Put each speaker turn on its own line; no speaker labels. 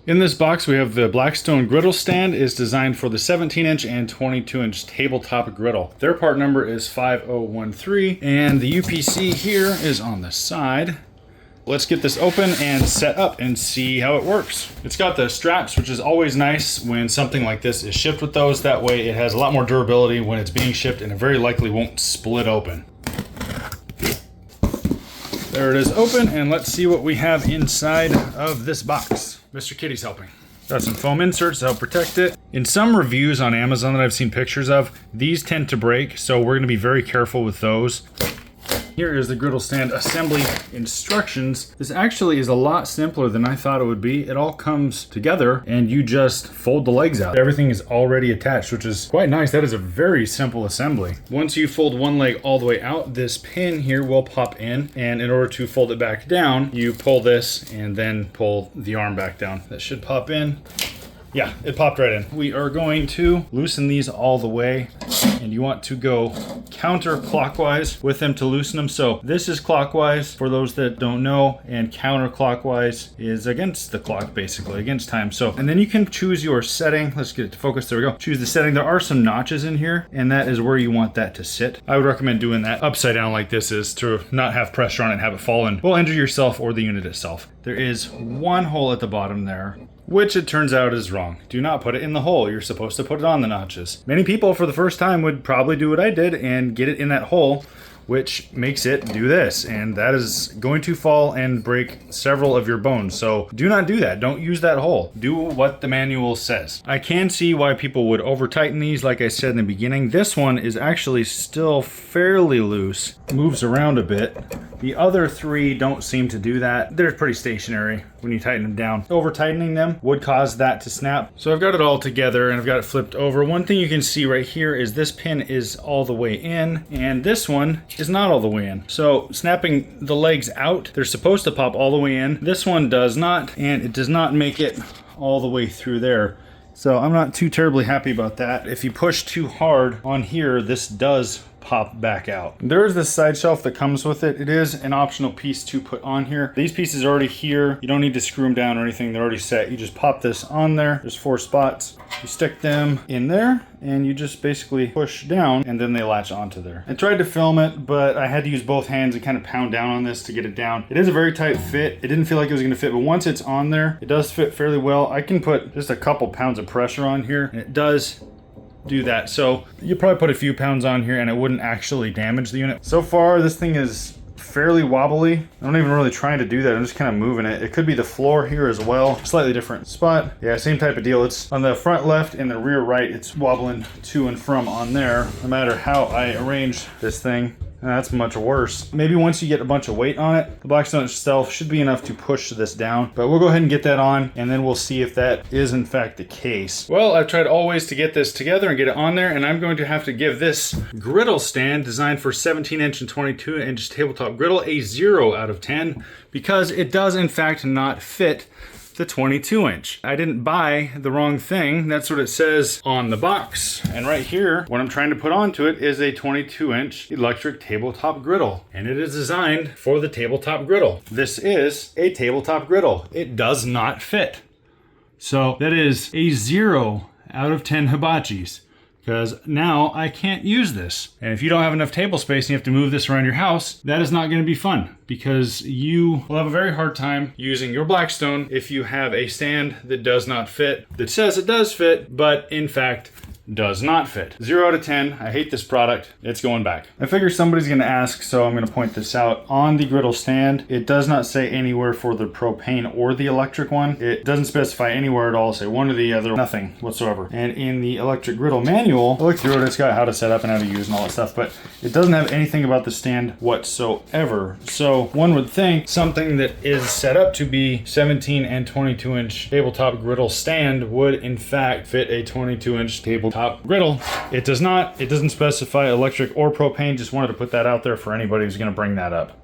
In this box, we have the Blackstone griddle stand. Is designed for the 17-inch and 22-inch tabletop griddle. Their part number is 5013, and the UPC here is on the side. Let's get this open and set up and see how it works. It's got the straps, which is always nice when something like this is shipped with those. That way it has a lot more durability when it's being shipped, and it very likely won't split open. There it is open, and let's see what we have inside of this box. Mr. Kitty's helping. Got some foam inserts to help protect it. In some reviews on Amazon that I've seen pictures of, these tend to break, so we're gonna be very careful with those. Here is the griddle stand assembly instructions. This actually is a lot simpler than I thought it would be. It all comes together and you just fold the legs out. Everything is already attached, which is quite nice. That is a very simple assembly. Once you fold one leg all the way out, this pin here will pop in, and in order to fold it back down, you pull this and then pull the arm back down. That should pop in. Yeah, it popped right in. We are going to loosen these all the way, and you want to go counterclockwise with them to loosen them. So this is clockwise for those that don't know, and counterclockwise is against the clock, basically, against time. So, and then you can choose your setting. Let's get it to focus. There we go. Choose the setting. There are some notches in here, and that is where you want that to sit. I would recommend doing that upside down like this is to not have pressure on it and have it fall in. Will injure yourself or the unit itself. There is one hole at the bottom there, which it turns out is wrong. Do not put it in the hole. You're supposed to put it on the notches. Many people for the first time would probably do what I did and get it in that hole, which makes it do this, and that is going to fall and break several of your bones. So do not do that. Don't use that hole. Do what the manual says. I can see why people would over tighten these. Like I said in the beginning, this one is actually still fairly loose. Moves around a bit. The other three don't seem to do that. They're pretty stationary when you tighten them down. Over tightening them would cause that to snap. So I've got it all together and I've got it flipped over. One thing you can see right here is this pin is all the way in, and this one is not all the way in. So snapping the legs out, they're supposed to pop all the way in. This one does not, and it does not make it all the way through there. So I'm not too terribly happy about that. If you push too hard on here, this does pop back out. There is this side shelf that comes with it. It is an optional piece to put on here. These pieces are already here. You don't need to screw them down or anything. They're already set. You just pop this on there. There's 4 spots. You stick them in there and you just basically push down, and then they latch onto there. I tried to film it, but I had to use both hands and kind of pound down on this to get it down. It is a very tight fit. It didn't feel like it was going to fit, but once it's on there, it does fit fairly well. I can put just a couple pounds of pressure on here, and it does do that. So you probably put a few pounds on here and it wouldn't actually damage the unit. So far, this thing is fairly wobbly. I'm not even really trying to do that. I'm just kind of moving it. It could be the floor here as well. Slightly different spot. Yeah, same type of deal. It's on the front left and the rear right. It's wobbling to and from on there. No matter how I arrange this thing, that's much worse. Maybe once you get a bunch of weight on it, the Blackstone itself should be enough to push this down. But we'll go ahead and get that on, and then we'll see if that is in fact the case. Well, I've tried always to get this together and get it on there, and I'm going to have to give this griddle stand designed for 17-inch and 22-inch tabletop griddle a 0 out of 10 because it does in fact not fit the 22-inch. I didn't buy the wrong thing. That's what it says on the box. And right here, what I'm trying to put onto it is a 22-inch electric tabletop griddle. And it is designed for the tabletop griddle. This is a tabletop griddle. It does not fit. So that is a 0 out of 10 hibachis, because now I can't use this. And if you don't have enough table space and you have to move this around your house, that is not going to be fun, because you will have a very hard time using your Blackstone if you have a stand that does not fit, that says it does fit, but in fact does not fit. 0 out of 10. I hate this product. It's going back. I figure somebody's going to ask, so I'm going to point this out. On the griddle stand, it does not say anywhere for the propane or the electric one. It doesn't specify anywhere at all, say one or the other, nothing whatsoever. And in the electric griddle manual, I looked through it, it's got how to set up and how to use and all that stuff, but it doesn't have anything about the stand whatsoever. So one would think something that is set up to be 17 and 22-inch tabletop griddle stand would in fact fit a 22-inch tabletop griddle. It does not. It doesn't specify electric or propane. Just wanted to put that out there for anybody who's going to bring that up.